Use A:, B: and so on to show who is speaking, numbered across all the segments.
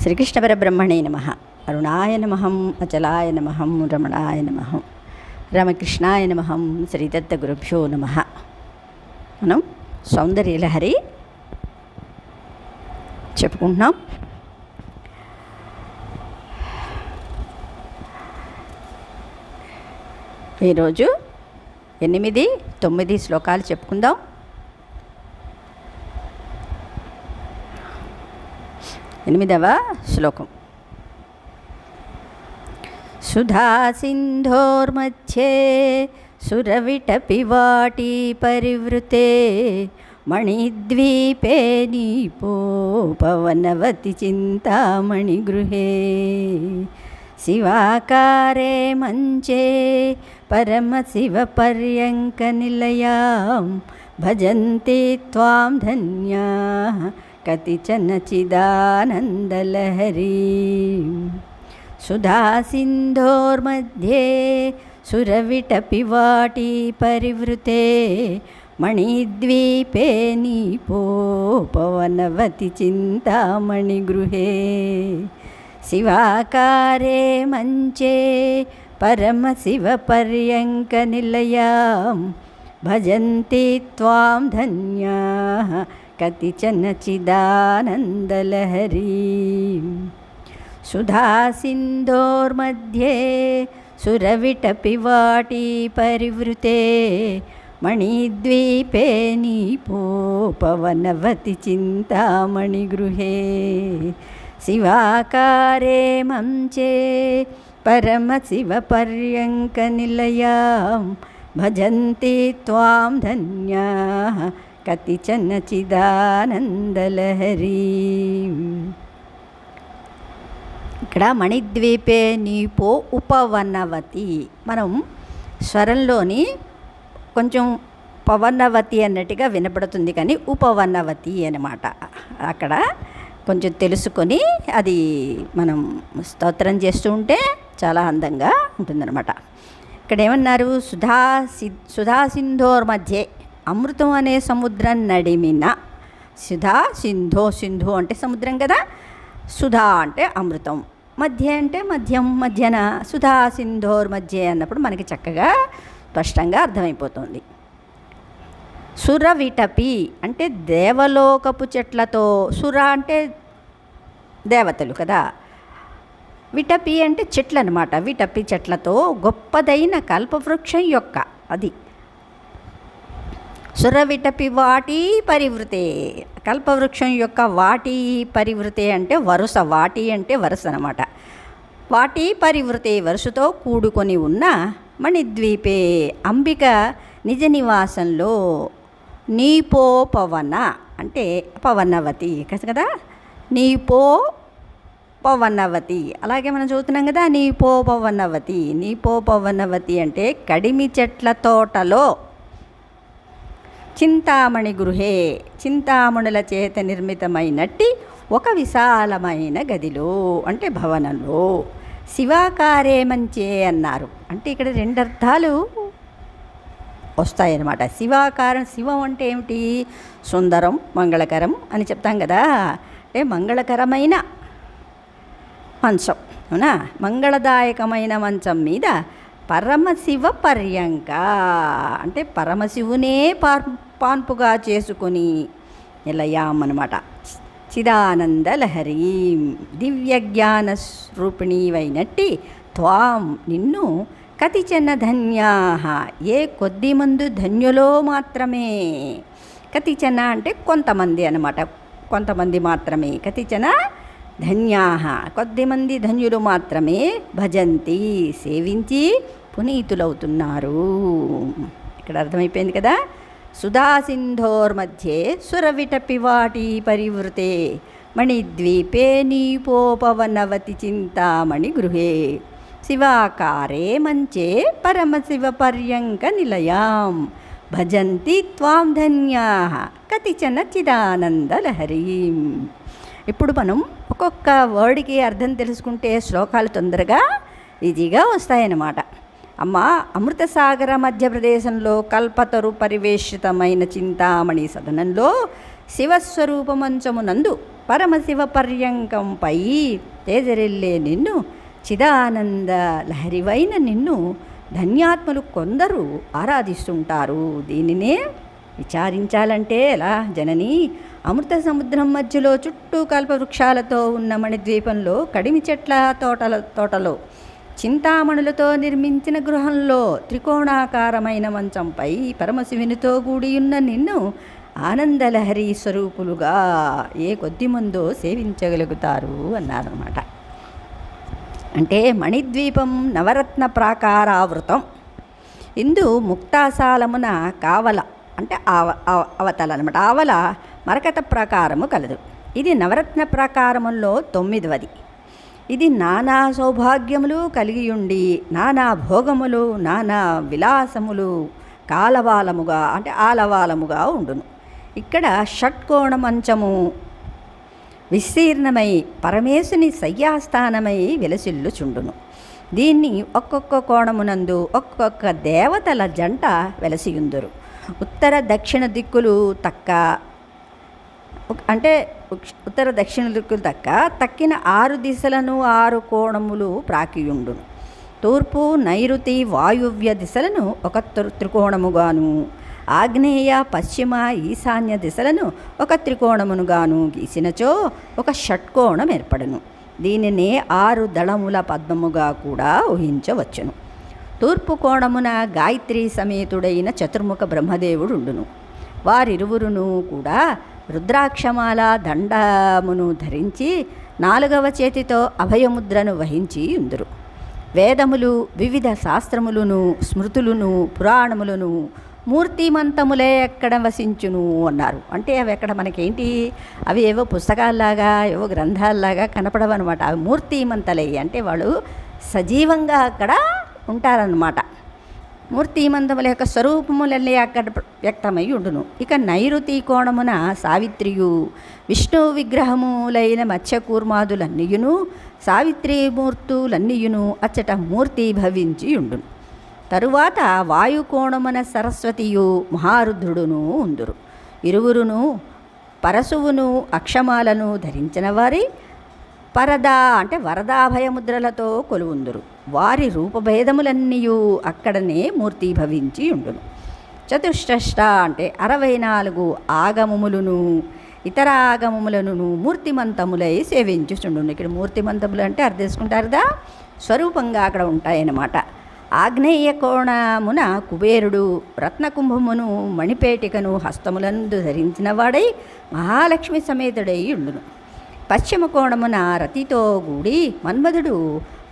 A: శ్రీకృష్ణ పరబ్రహ్మణే నమః. అరుణాయ నమః, అచలాయ నమః, రమణాయ నమః, రామకృష్ణాయ నమః, శ్రీదత్త గురుభ్యో నమః. మనం సౌందర్యలహరి చెప్పుకుంటున్నాం. ఈరోజు 8-9 శ్లోకాలు చెప్పుకుందాం. ఎనిమిదవ శ్లోకం. సుధా సింధోర్మధ్యే సురవిటపి వాటీ పరివృతే మణిద్వీపే నీపోపవనవతి చింతామణి గృహే శివాకారే మంచే పరమశివ పర్యంక నిలయాం భజంతి త్వాం ధన్యాః కతిచన చిదానందలహరీ. సుధా సింధోర్మధ్యే సురవిటపి వాటీ పరివృతే మణిద్వీపే నీపోపవనవతి చింతామణి గృహే శివాకారే మంచే పరమశివ పర్యంక నిలయాం భజంతి త్వాం ధన్యాః కతిచన చిదానందలహరీ. సుధా సింధోర్మధ్యే సురవిటపి వాటీ పరివృతే మణిద్వీపే నీపోపవనవతి చింతామణి గృహే శివాకారే మంచే పరమశివ పర్యంక నిలయాం భజంతి త్వాం ధన్యాః కతిచన చిదానందలహరీ. ఇక్కడ మణిద్వీపే నీపో ఉపవనవతి, మనం స్వరంలోని కొంచెం పవనవతి అన్నట్టుగా వినపడుతుంది, కానీ ఉపవనవతి అన్నమాట. అక్కడ కొంచెం తెలుసుకొని అది మనం స్తోత్రం చేస్తూ ఉంటే చాలా అందంగా ఉంటుందన్నమాట. ఇక్కడ ఏమన్నారు? సుధా సింధోర్ మధ్యే, అమృతం అనే సముద్రం నడిమిన. సుధా సింధో, సింధు అంటే సముద్రం కదా, సుధా అంటే అమృతం, మధ్య అంటే మధ్యం, మధ్యన. సుధా సింధోర్ మధ్య అన్నప్పుడు మనకి చక్కగా స్పష్టంగా అర్థమైపోతుంది. సురవిటపి అంటే దేవలోకపు చెట్లతో, సుర అంటే దేవతలు కదా, విటపి అంటే చెట్లు అనమాట. విటపి చెట్లతో గొప్పదైన కల్పవృక్షం యొక్క, అది సురవిటపి వాటీ పరివృతే, కల్పవృక్షం యొక్క వాటీ పరివృతే అంటే వరుస, వాటీ అంటే వరుస అనమాట. వాటీ పరివృతే వరుసతో కూడుకొని ఉన్న మణిద్వీపే అంబిక నిజ నివాసంలో నీపోపవన అంటే పవనవతి కదా, నీపోపవనవతి. అలాగే మనం చదువుతున్నాం కదా, నీపోపవనవతి. నీపోపవనవతి అంటే కడిమి చెట్ల తోటలో, చింతామణి గృహే చింతామణుల చేత నిర్మితమైనట్టి ఒక విశాలమైన గదిలో అంటే భవనంలో. శివాకారే మంచే అన్నారు అంటే ఇక్కడ 2 అర్థాలు వస్తాయన్నమాట. శివాకారం, శివం అంటే ఏమిటి? సుందరం, మంగళకరం అని చెప్తాం కదా. అంటే మంగళకరమైన మంచం, అవునా? మంగళదాయకమైన మంచం మీద పరమశివ పర్యంక అంటే పరమశివునే పాన్పుగా చేసుకొని నిలయాం అన్నమాట. చిదానందలహరీ దివ్య జ్ఞాన రూపిణీవైనట్టి త్వాం నిన్ను కతిచన ధన్యాః ఏ కొద్దిమంది ధన్యులో మాత్రమే. కతిచన అంటే కొంతమంది అన్నమాట, కొంతమంది మాత్రమే. కతిచన ధన్యాః కొద్దిమంది ధన్యులు మాత్రమే భజంతి సేవించి పునీతులవుతున్నారు. ఇక్కడ అర్థమైపోయింది కదా. సుధా సింధోర్ మధ్యే సురవిటపి వాటీ పరివృతే మణిద్వీపే నీపోపవనవతి చింతామణి గృహే శివాకారే మంచే పరమశివ పర్యంక నిలయాం భజంతి త్వాం ధన్యాః కతిచన చిదానందలహరీ. ఇప్పుడు మనం ఒక్కొక్క వర్డ్కి అర్థం తెలుసుకుంటే శ్లోకాలు తొందరగా ఈజీగా వస్తాయన్నమాట. అమ్మ అమృతసాగర మధ్యప్రదేశంలో కల్పతరు పరివేషితమైన చింతామణి సదనంలో శివస్వరూపమంచమునందు పరమశివ పర్యంకంపై తేజరిల్లే నిన్ను, చిదానంద లహరివైన నిన్ను ధన్యాత్ములు కొందరు ఆరాధిస్తుంటారు. దీనినే విచారించాలంటే ఎలా జనని? అమృత సముద్రం మధ్యలో చుట్టూ కల్పవృక్షాలతో ఉన్న మణిద్వీపంలో కడిమి చెట్ల తోటలో చింతామణులతో నిర్మించిన గృహంలో త్రికోణాకారమైన మంచంపై పరమశివునితో కూడియున్న నిన్ను ఆనందలహరి స్వరూపులుగా ఏ కొద్దిమందో సేవించగలుగుతారు అన్నారన్నమాట. అంటే మణిద్వీపం నవరత్న ప్రాకారావృతం. ఇందు ముక్తాసాలమున కావల అంటే అవతల అనమాట. ఆవల మరకత ప్రాకారము కలదు. ఇది నవరత్న ప్రాకారముల్లో 9వది. ఇది నానా సౌభాగ్యములు కలిగియుండి నానా భోగములు నానా విలాసములు కాలవాలముగా అంటే ఆలవాలముగా ఉండును. ఇక్కడ షట్కోణ మంచము విస్తీర్ణమై పరమేశుని శయ్యాస్థానమై వెలసిల్లుచుండును. దీన్ని ఒక్కొక్క కోణమునందు ఒక్కొక్క దేవతల జంట వెలసియుందురు. ఉత్తర దక్షిణ దిక్కులు తక్కిన 6 దిశలను 6 కోణములు ప్రాకియుండును. తూర్పు నైరుతి వాయువ్య దిశలను ఒక త్రికోణముగాను, ఆగ్నేయ పశ్చిమ ఈశాన్య దిశలను ఒక త్రికోణమునుగాను గీసినచో ఒక షట్కోణం ఏర్పడును. దీనినే 6 దళముల పద్మముగా కూడా ఊహించవచ్చును. తూర్పు కోణమున గాయత్రి సమేతుడైన చతుర్ముఖ బ్రహ్మదేవుడు ఉండును. వారిరువురును కూడా రుద్రాక్షమాల దండమును ధరించి 4వ చేతితో అభయముద్రను వహించి ఉందురు. వేదములు వివిధ శాస్త్రములను స్మృతులను పురాణములను మూర్తిమంతములే ఎక్కడ వసించును అన్నారు. అంటే అవి ఎక్కడ మనకేంటి, అవి ఏవో పుస్తకాల్లాగా ఏవో గ్రంథాల్లాగా కనపడవన్నమాట. అవి మూర్తిమంతలే అంటే వాళ్ళు సజీవంగా అక్కడ ఉంటారన్నమాట. మూర్తిమంతముల యొక్క స్వరూపములన్నీ అక్కడ వ్యక్తమై ఉండును. ఇక నైరుతి కోణమున సావిత్రియు విష్ణు విగ్రహములైన మత్స్యకూర్మాదులన్నీయును సావిత్రీమూర్తులన్నీయును అచ్చట మూర్తి భవించి ఉండును. తరువాత వాయుకోణమున సరస్వతియు మహారుద్రుడును ఉందురు. ఇరువురును పరశువును అక్షమాలను ధరించిన వారి పరదా అంటే వరదాభయముద్రలతో కొలువుందురు. వారి రూపభేదములన్నీయు అక్కడనే మూర్తి భవించి ఉండును. చతుష్ట అంటే 64 ఆగమములను ఇతర ఆగమములను మూర్తిమంతములై సేవించుచుండును. ఇక్కడ మూర్తిమంతములు అంటే అర్థం చేసుకుంటారు కదా, స్వరూపంగా అక్కడ ఉంటాయన్నమాట. ఆగ్నేయ కోణమున కుబేరుడు రత్నకుంభమును మణిపేటికను హస్తములందు ధరించిన వాడై మహాలక్ష్మి సమేతుడై ఉండును. పశ్చిమ కోణమున రతితో గూడి మన్మధుడు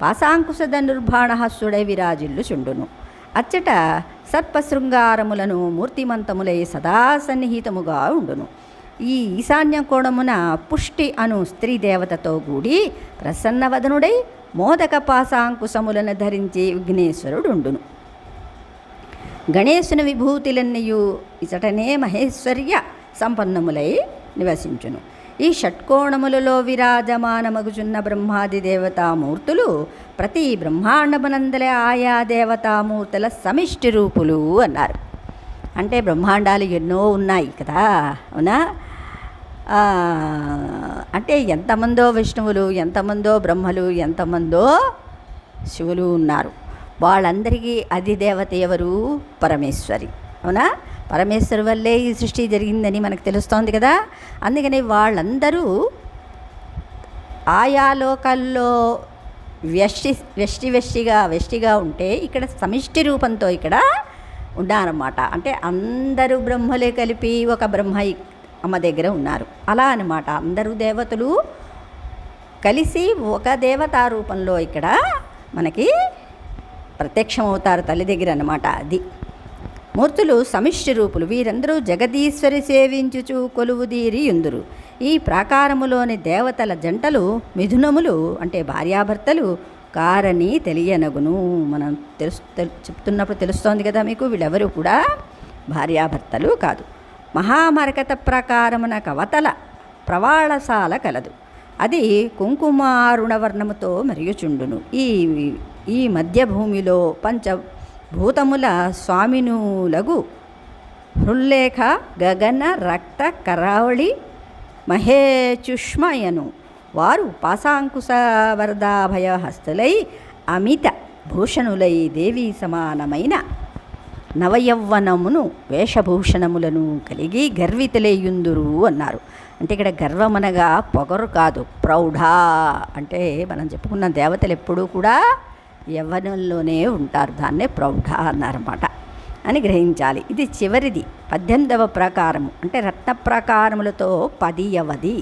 A: పాశాంకుశ ధనుర్బాణహస్తుడై విరాజిల్లుచుండును. అచ్చట సర్పశృంగారములను మూర్తిమంతములై సదా సన్నిహితముగా ఉండును. ఈ ఈశాన్య కోణమున పుష్టి అను స్త్రీ దేవతతో కూడి ప్రసన్నవదనుడై మోదక పాశాంకుశములను ధరించి విఘ్నేశ్వరుడు ఉండును. గణేశుని విభూతులన్నయు ఇచటనే మహేశ్వర్య సంపన్నములై నివసించును. ఈ షట్కోణములలో విరాజమానమగుచున్న బ్రహ్మాది దేవతామూర్తులు ప్రతి బ్రహ్మాండమునందలే ఆయా దేవతామూర్తుల సమిష్టి రూపులు అన్నారు. అంటే బ్రహ్మాండాలు ఎన్నో ఉన్నాయి కదా, అవునా? అంటే ఎంతమందో విష్ణువులు, ఎంతమందో బ్రహ్మలు, ఎంతమందో శివులు ఉన్నారు. వాళ్ళందరికీ అధిదేవత ఎవరు? పరమేశ్వరి, అవునా? పరమేశ్వరు వల్లే ఈ సృష్టి జరిగిందని మనకు తెలుస్తోంది కదా. అందుకని వాళ్ళందరూ ఆయా లోకాల్లో వ్యష్టిగా ఉంటే ఇక్కడ సమిష్టి రూపంతో ఇక్కడ ఉన్నారన్నమాట. అంటే అందరూ బ్రహ్మలే కలిపి ఒక బ్రహ్మ అమ్మ దగ్గర ఉన్నారు. అలా అన్నమాట. అందరూ దేవతలు కలిసి ఒక దేవతా రూపంలో ఇక్కడ మనకి ప్రత్యక్షమవుతారు తల్లి దగ్గర అన్నమాట. అది మూర్తులు సమిష్టి రూపులు. వీరందరూ జగదీశ్వరి సేవించుచు కొలువుదీరి ఉందురు. ఈ ప్రాకారములోని దేవతల జంటలు మిథునములు అంటే భార్యాభర్తలు కారని తెలియనగును. మనం చెప్తున్నప్పుడు తెలుస్తోంది కదా మీకు, వీళ్ళెవరూ కూడా భార్యాభర్తలు కాదు. మహామరకత ప్రకారమున కవతల ప్రవాళశాల కలదు. అది కుంకుమారుణవర్ణముతో మరియుచుండును. ఈ మధ్యభూమిలో పంచభూతముల స్వామినులగు హృల్లేఖ గగన రక్త కరావళి మహేచుష్మయను వారు పాశాంకుశ వరదాభయ హస్తులై అమిత భూషణులై దేవీ సమానమైన నవయవ్వనమును వేషభూషణములను కలిగి గర్వితులేయుందురు అన్నారు. అంటే ఇక్కడ గర్వమనగా పొగరు కాదు, ప్రౌఢ. అంటే మనం చెప్పుకున్న దేవతలు ఎప్పుడూ కూడా యవ్వనంలోనే ఉంటారు, దాన్నే ప్రౌఢ అన్నారన్నమాట అని గ్రహించాలి. ఇది చివరిది 18వ ప్రాకారము, అంటే రత్న ప్రాకారములతో 10వది.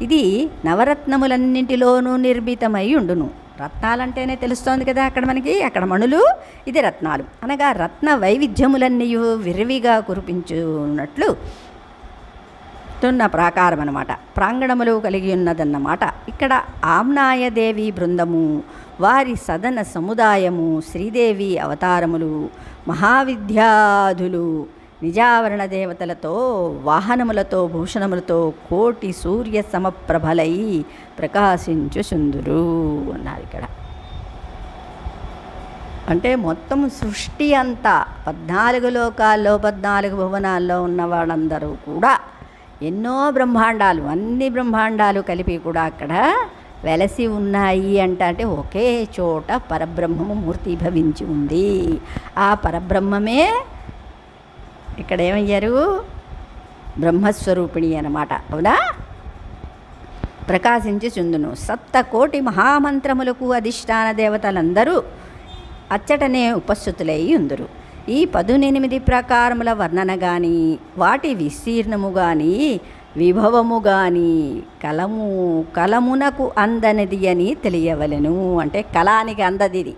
A: ఇది నవరత్నములన్నింటిలోనూ నిర్మితమై ఉండును. రత్నాలంటేనే తెలుస్తోంది కదా అక్కడ మనకి, అక్కడ మణులు, ఇది రత్నాలు అనగా రత్న వైవిధ్యములన్నీ విరివిగా కురిపించున్నట్లు తున్న ప్రాకారం అన్నమాట, ప్రాంగణములు కలిగి ఉన్నదన్నమాట. ఇక్కడ ఆమ్నాయదేవి బృందము, వారి సదన సముదాయము, శ్రీదేవి అవతారములు, మహావిద్యాధులు, నిజావరణ దేవతలతో, వాహనములతో, భూషణములతో కోటి సూర్య సమప్రభలై ప్రకాశించుచుందురు అన్నారు ఇక్కడ. అంటే మొత్తం సృష్టి అంతా 14 లోకాల్లో 14 భువనాల్లో ఉన్న వాళ్ళందరూ కూడా ఎన్నో బ్రహ్మాండాలు, అన్ని బ్రహ్మాండాలు కలిపి కూడా అక్కడ వెలసి ఉన్నాయి అంటే ఒకే చోట పరబ్రహ్మము మూర్తిభవించి ఉంది. ఆ పరబ్రహ్మమే ఇక్కడ ఏమయ్యారు, బ్రహ్మస్వరూపిణి అన్నమాట. అవునా, ప్రకాశించి చుందును. 7 కోటి మహామంత్రములకు అధిష్టాన దేవతలందరూ అచ్చటనే ఉపస్థితులై ఉందురు. ఈ 18 ప్రకారముల వర్ణన కానీ, వాటి విస్తీర్ణము కానీ, విభవము కానీ కలమునకు అందనిది అని తెలియవలెను. అంటే కళానికి అందది,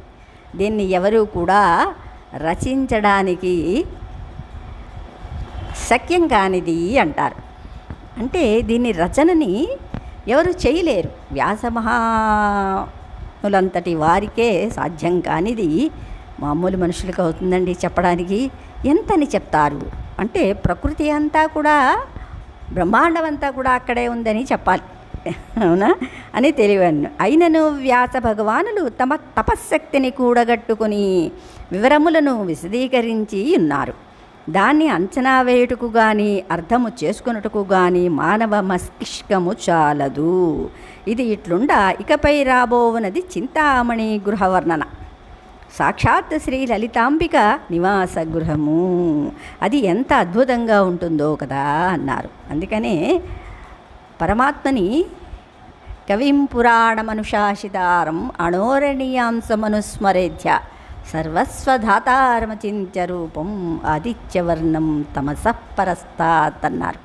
A: దీన్ని ఎవరు కూడా రచించడానికి శక్యం కానిది అంటారు. అంటే దీన్ని రచనని ఎవరు చేయలేరు, వ్యాసమహాములంతటి వారికే సాధ్యం కానిది మామూలు మనుషులకు అవుతుందండి చెప్పడానికి. ఎంతని చెప్తారు అంటే ప్రకృతి అంతా కూడా, బ్రహ్మాండం అంతా కూడా అక్కడే ఉందని చెప్పాలి, అవునా అని తెలియను. అయినను వ్యాస భగవానులు తమ తపశ్శక్తిని కూడగట్టుకుని వివరములను విశదీకరించి ఉన్నారు. దాన్ని అంచనా వేయుటకు కానీ, అర్థము చేసుకున్నట్టుకు కానీ మానవ మస్తిష్కము చాలదు. ఇది ఇట్లుండా ఇకపై రాబోవునది చింతామణి గృహవర్ణన, సాక్షాత్ శ్రీ లలితాంబిక నివాస గృహము. అది ఎంత అద్భుతంగా ఉంటుందో కదా అన్నారు. అందుకనే పరమాత్మని కవిం పురాణమనుశాసితారం అణోరణీయాంశమనుస్మరేధ్య సర్వస్వధాతారమచింత్య రూపం ఆదిత్యవర్ణం తమసః పరస్తాత్ అన్నారు.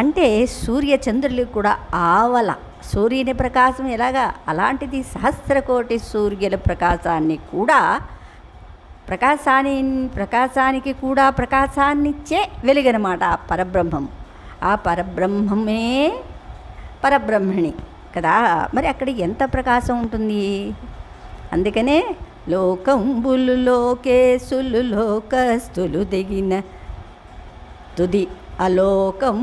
A: అంటే సూర్యచంద్రులు కూడా ఆవల సూర్యుని ప్రకాశం ఎలాగా, అలాంటిది సహస్రకోటి సూర్యుల ప్రకాశాన్ని కూడా, ప్రకాశానికి కూడా ప్రకాశాన్నిచ్చే వెలుగనమాట పరబ్రహ్మం. ఆ పరబ్రహ్మమే పరబ్రహ్మణి కదా. మరి అక్కడ ఎంత ప్రకాశం ఉంటుంది. అందుకనే లోకంబులు లోకేశులు లోకస్తులు దిగిన తుది అలోకం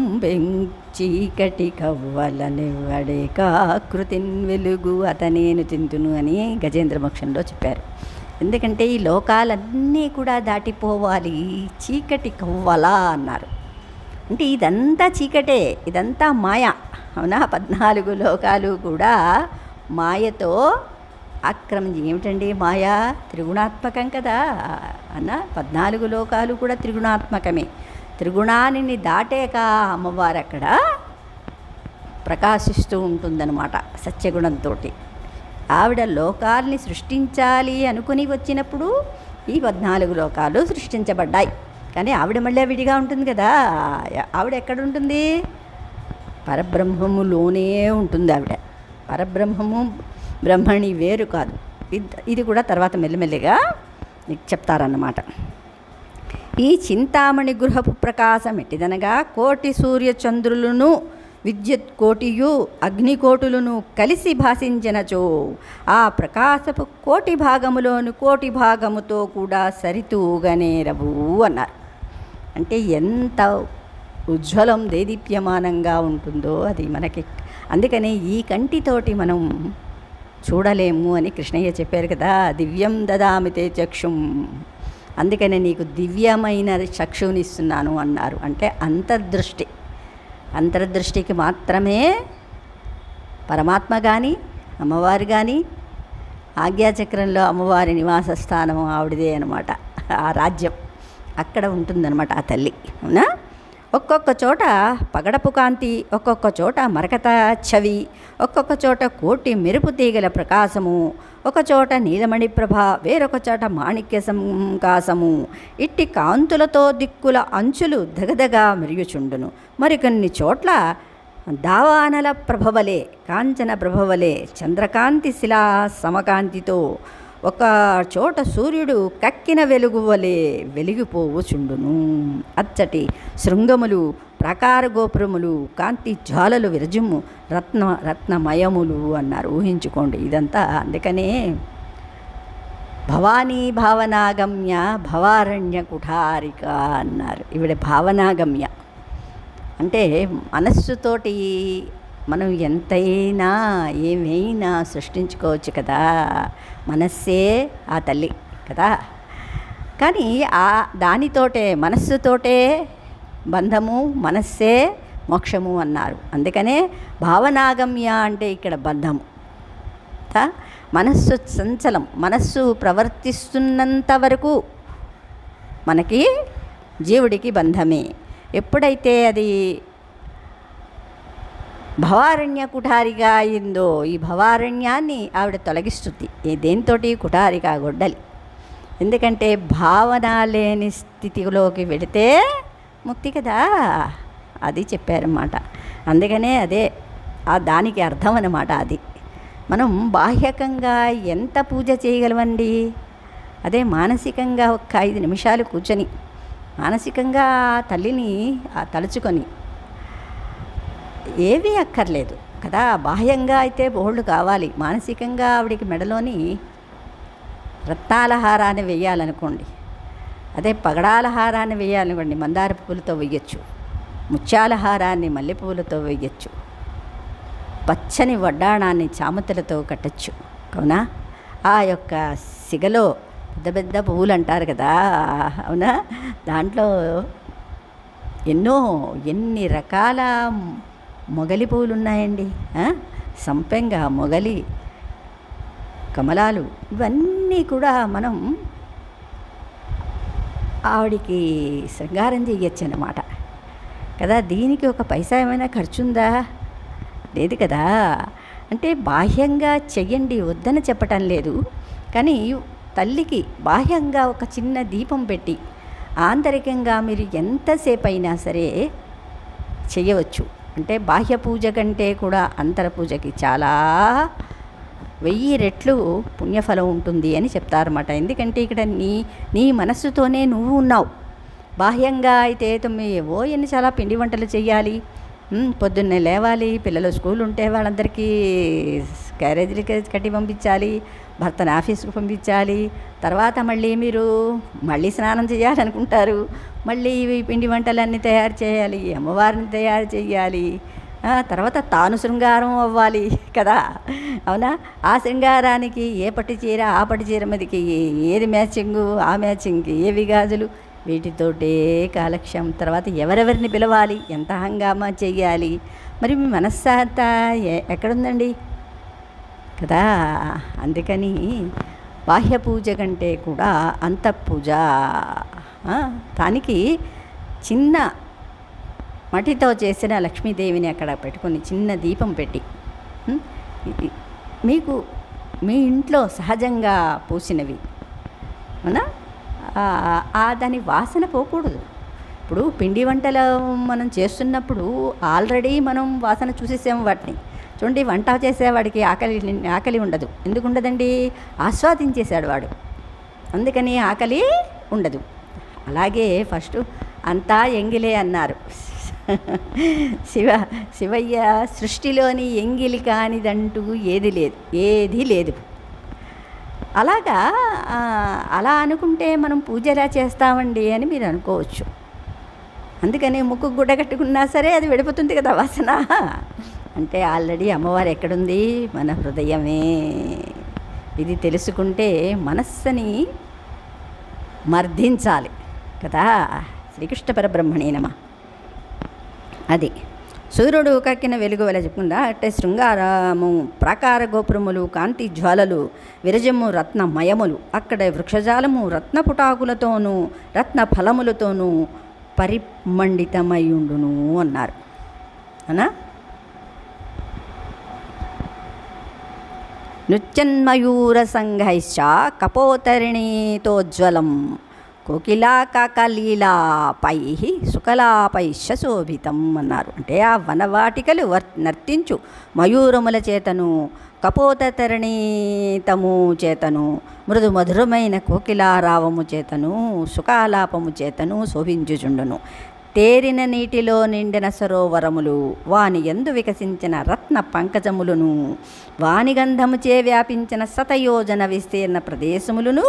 A: చీకటి కవ్వలనివ్వడే కాకృతిన్ వెలుగు అతనేను తింతును అని గజేంద్ర మోక్షంలో చెప్పారు. ఎందుకంటే ఈ లోకాలన్నీ కూడా దాటిపోవాలి, చీకటి కవ్వల అన్నారు. అంటే ఇదంతా చీకటే, ఇదంతా మాయ. అవునా, 14 లోకాలు కూడా మాయతో ఆక్రమించి. ఏమిటండి మాయా? త్రిగుణాత్మకం కదా అన్న. 14 లోకాలు కూడా త్రిగుణాత్మకమే. త్రిగుణాన్ని దాటేక అమ్మవారు అక్కడ ప్రకాశిస్తూ ఉంటుందన్నమాట సత్యగుణంతో. ఆవిడ లోకాల్ని సృష్టించాలి అనుకుని వచ్చినప్పుడు ఈ 14 లోకాలు సృష్టించబడ్డాయి. కానీ ఆవిడ మళ్ళీ విడిగా ఉంటుంది కదా. ఆవిడ ఎక్కడ ఉంటుంది? పరబ్రహ్మములోనే ఉంటుంది ఆవిడ. పరబ్రహ్మము బ్రహ్మణి వేరు కాదు. ఇది కూడా తర్వాత మెల్లిమెల్లిగా నీకు చెప్తారన్నమాట. ఈ చింతామణి గృహపు ప్రకాశం ఎట్టిదనగా కోటి సూర్యచంద్రులను విద్యుత్ కోటియు అగ్నికోటులను కలిసి భాషించినచో ఆ ప్రకాశపు కోటి భాగములోను కోటి భాగముతో కూడా సరితూగనేరవు అన్నారు. అంటే ఎంత ఉజ్వలం దేదీప్యమానంగా ఉంటుందో అది మనకి. అందుకనే ఈ కంటితోటి మనం చూడలేము అని కృష్ణయ్య చెప్పారు కదా, దివ్యం దదామితే చక్షుం. అందుకనే నీకు దివ్యమైన చక్షునిస్తున్నాను అన్నారు. అంటే అంతర్దృష్టి, అంతర్దృష్టికి మాత్రమే పరమాత్మ కానీ అమ్మవారు కానీ, ఆజ్ఞాచక్రంలో అమ్మవారి నివాస స్థానం ఆవిడదే అనమాట. ఆ రాజ్యం అక్కడ ఉంటుందన్నమాట ఆ తల్లి. అవునా? ఒక్కొక్క చోట పగడపు కాంతి, ఒక్కొక్క చోట మరకత ఛవి, ఒక్కొక్క చోట కోటి మెరుపు తీగల ప్రకాశము, ఒక చోట నీలమణి ప్రభ, వేరొక చోట మాణిక్య సంకాసము. ఇట్టి కాంతులతో దిక్కుల అంచులు దగదగా మెరుగుచుండును. మరికొన్ని చోట్ల దావానల ప్రభవలే, కాంచన ప్రభవలే, చంద్రకాంతి శిలా సమకాంతితో, ఒక చోట సూర్యుడు కక్కిన వెలుగువలే వెలిగిపోవుచుండును. అచ్చటి శృంగములు, ప్రాకార గోపురములు, కాంతి జ్వాలలు విరజిమ్ము రత్నమయములు అన్నారు. ఊహించుకోండి ఇదంతా. అందుకనే భవానీ భావనాగమ్య భవారణ్య కుఠారిక అన్నారు. ఈవిడ భావనాగమ్య అంటే మనస్సుతోటి మనం ఎంతైనా ఏమైనా సృష్టించుకోవచ్చు కదా. మనస్సే ఆ తల్లి కదా. కానీ దానితోటే, మనస్సుతోటే బంధము, మనస్సే మోక్షము అన్నారు. అందుకనే భావనాగమ్య అంటే ఇక్కడ బంధము. మనస్సు చంచలం, మనస్సు ప్రవర్తిస్తున్నంత వరకు మనకి జీవుడికి బంధమే. ఎప్పుడైతే అది భవారణ్య కుఠారిగా అయిందో, ఈ భవారణ్యాన్ని ఆవిడ తొలగిస్తుంది. దేనితోటి? కుఠారిక, గొడ్డలి. ఎందుకంటే భావన లేని స్థితిలోకి వెళితే ముక్తి కదా, అది చెప్పారన్నమాట. అందుకనే అదే దానికి అర్థం అన్నమాట. అది మనం బాహ్యకంగా ఎంత పూజ చేయగలవండి? అదే మానసికంగా ఒక 5 నిమిషాలు కూర్చొని మానసికంగా తల్లిని తలుచుకొని, ఏమీ అక్కర్లేదు కదా. బాహ్యంగా అయితే బోళ్ళు కావాలి. మానసికంగా ఆవిడికి మెడలోని రత్నాల హారాన్ని వేయాలనుకోండి, అదే పగడాల హారాన్ని వేయాలనుకోండి, మందార పువ్వులతో వేయచ్చు. ముత్యాల హారాన్ని మల్లెపూలతో వేయచ్చు. పచ్చని వడ్డాణాన్ని చామతులతో కట్టచ్చు. అవునా? ఆ యొక్క సిగలో పెద్ద పెద్ద పువ్వులు అంటారు కదా. అవునా? దాంట్లో ఎన్ని రకాల మొగలి పువ్వులు ఉన్నాయండి. సంపెంగ, మొగలి, కమలాలు, ఇవన్నీ కూడా మనం ఆవిడికి శృంగారం చేయొచ్చు అన్నమాట కదా. దీనికి ఒక పైసా ఏమైనా ఖర్చుందా? లేదు కదా. అంటే బాహ్యంగా చెయ్యండి, వద్దని చెప్పటం లేదు. కానీ తల్లికి బాహ్యంగా ఒక చిన్న దీపం పెట్టి ఆంతరికంగా మీరు ఎంతసేపు అయినా సరే చేయవచ్చు. అంటే బాహ్య పూజ కంటే కూడా అంతర పూజకి చాలా 1000 రెట్లు పుణ్యఫలం ఉంటుంది అని చెప్తారన్నమాట. ఎందుకంటే ఇక్కడ నీ మనస్సుతోనే నువ్వు ఉన్నావు. బాహ్యంగా అయితే ఏవో ఎన్ని చాలా పిండి వంటలు చెయ్యాలి, పొద్దున్నే లేవాలి, పిల్లలు స్కూల్ ఉంటే వాళ్ళందరికీ క్యారేజీలు కట్టి పంపించాలి, భర్తను ఆఫీస్కి పంపించాలి, తర్వాత మీరు మళ్ళీ స్నానం చేయాలనుకుంటారు, మళ్ళీ ఇవి పిండి వంటలన్నీ తయారు చేయాలి, అమ్మవారిని తయారు చేయాలి, తర్వాత తాను శృంగారం అవ్వాలి కదా. అవునా? ఆ శృంగారానికి ఏ పట్టు చీర, ఆ పట్టు చీర మీదకి ఏది మ్యాచింగు, ఆ మ్యాచింగ్కి ఏవి గాజులు, వీటితోటే కాలక్షేమం. తర్వాత ఎవరెవరిని పిలవాలి, ఎంత హంగామా చెయ్యాలి. మరి మీ మనస్సాంతా ఎక్కడుందండి కదా. అందుకని బాహ్య పూజ కంటే కూడా అంతఃపూజ. దానికి చిన్న మట్టితో చేసిన లక్ష్మీదేవిని అక్కడ పెట్టుకొని చిన్న దీపం పెట్టి, మీకు మీ ఇంట్లో సహజంగా పూసినవి, అవునా, దాని వాసన పోకూడదు. ఇప్పుడు పిండి వంటలు మనం చేస్తున్నప్పుడు ఆల్రెడీ మనం వాసన చూసేసాము వాటిని. చూడండి, వంట చేసేవాడికి ఆకలి ఉండదు. ఎందుకు ఉండదండి? ఆస్వాదించేశాడు వాడు, అందుకని ఆకలి ఉండదు. అలాగే ఫస్ట్ అంతా ఎంగిలే అన్నారు శివయ్య. సృష్టిలోని ఎంగిలి కానిదంటూ ఏదీ లేదు. అలాగా అలా అనుకుంటే మనం పూజ ఎలా చేస్తామండి అని మీరు అనుకోవచ్చు. అందుకని ముక్కు గుడ్డ కట్టుకున్నా సరే అది వెళ్ళిపోతుంది కదా వాసన. అంటే ఆల్రెడీ అమ్మవారు ఎక్కడుంది? మన హృదయమే. ఇది తెలుసుకుంటే మనస్సుని మర్ధించాలి కదా. శ్రీకృష్ణ పరబ్రహ్మణే నమః. అది సూర్యుడు కక్కిన వెలుగు వలె చెప్పుకుందా అంటే శృంగారము ప్రాకార గోపురములు కాంతి జ్వాలలు విరజము రత్నమయములు అక్కడ వృక్షజాలము రత్నపుటాకులతోనూ రత్న ఫలములతోనూ పరిమండితమయుండును అన్నారు అనా. నృత్యన్మయూర సంఘైశ్చ కపోతరిణీతోజ్వలం కోకిలా కాకలీలాపై సుకలాపైశ్చ శోభితం అన్నారు. అంటే ఆ వనవాటికలు నర్తించు మయూరముల చేతను కపోతతరణీతము చేతను మృదు మధురమైన కోకిలారావము చేతను సుఖాలాపము చేతను శోభించుచుండును. తేరిన నీటిలో నిండిన సరోవరములు వాని యందు వికసించిన రత్న పంకజములను వానిగంధముచే వ్యాపించిన శతయోజన విస్తీర్ణ ప్రదేశములను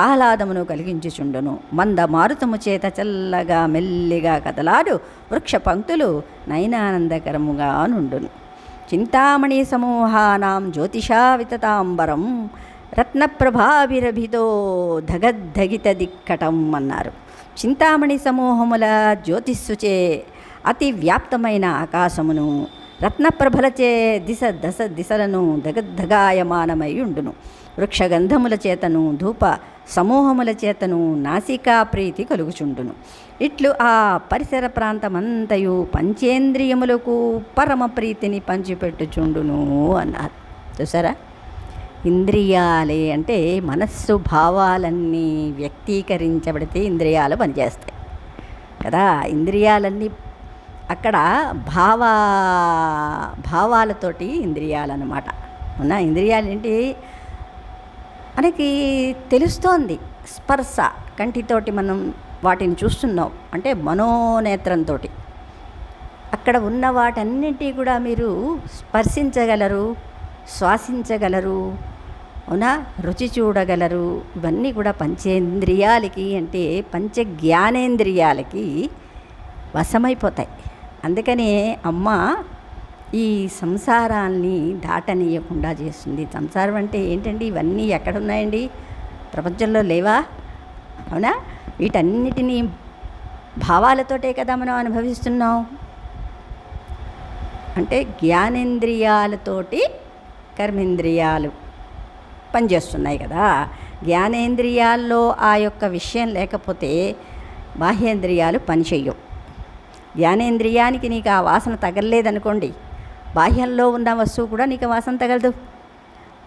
A: ఆహ్లాదమును కలిగించుచుండును. మంద మారుతము చేత చల్లగా మెల్లిగా కదలాడు వృక్ష పంక్తులు నయనానందకరముగా నుండును. చింతామణి సమూహానాం జ్యోతిషా వితతాంబరం రత్నప్రభాభిరభితో ధగద్ధగిత దిక్కటం అన్నారు. చింతామణి సమూహముల జ్యోతిస్సుచే అతి వ్యాప్తమైన ఆకాశమును రత్నప్రభలచే దిశలను దగద్ధగాయమానమై ఉండును. వృక్షగంధముల చేతను ధూప సమూహముల చేతను నాసికా ప్రీతి కలుగుచుండును. ఇట్లు ఆ పరిసర ప్రాంతమంతయు పంచేంద్రియములకు పరమ ప్రీతిని పంచిపెట్టుచుండును అన్నారు. చూసారా, ఇంద్రియాలే అంటే మనస్సు భావాలన్నీ వ్యక్తీకరించబడితే ఇంద్రియాలు పనిచేస్తాయి కదా. ఇంద్రియాలన్నీ అక్కడ భావాలతోటి ఇంద్రియాలు అన్నమాట. అవునా, ఇంద్రియాలు ఏంటి మనకి తెలుస్తోంది. స్పర్శ కంటితోటి మనం వాటిని చూస్తున్నాం అంటే మనోనేత్రంతో అక్కడ ఉన్న వాటన్నిటి కూడా మీరు స్పర్శించగలరు, శ్వాసించగలరు, అవునా, రుచి చూడగలరు. ఇవన్నీ కూడా పంచేంద్రియాలకి అంటే పంచ జ్ఞానేంద్రియాలకి వశమైపోతాయి. అందుకనే అమ్మ ఈ సంసారాన్ని దాటనీయకుండా చేస్తుంది. సంసారం అంటే ఏంటండి, ఇవన్నీ ఎక్కడున్నాయండి, ప్రపంచంలో లేవా? అవునా, వీటన్నిటినీ భావాలతోటే కదా మనం అనుభవిస్తున్నాం. అంటే జ్ఞానేంద్రియాలతోటి కర్మేంద్రియాలు పనిచేస్తున్నాయి కదా. జ్ఞానేంద్రియాల్లో ఆ యొక్క విషయం లేకపోతే బాహ్యేంద్రియాలు పనిచేయవు. జ్ఞానేంద్రియానికి నీకు ఆ వాసన తగలలేదనుకోండి, బాహ్యంలో ఉన్న వస్తువు కూడా నీకు వాసన తగలదు.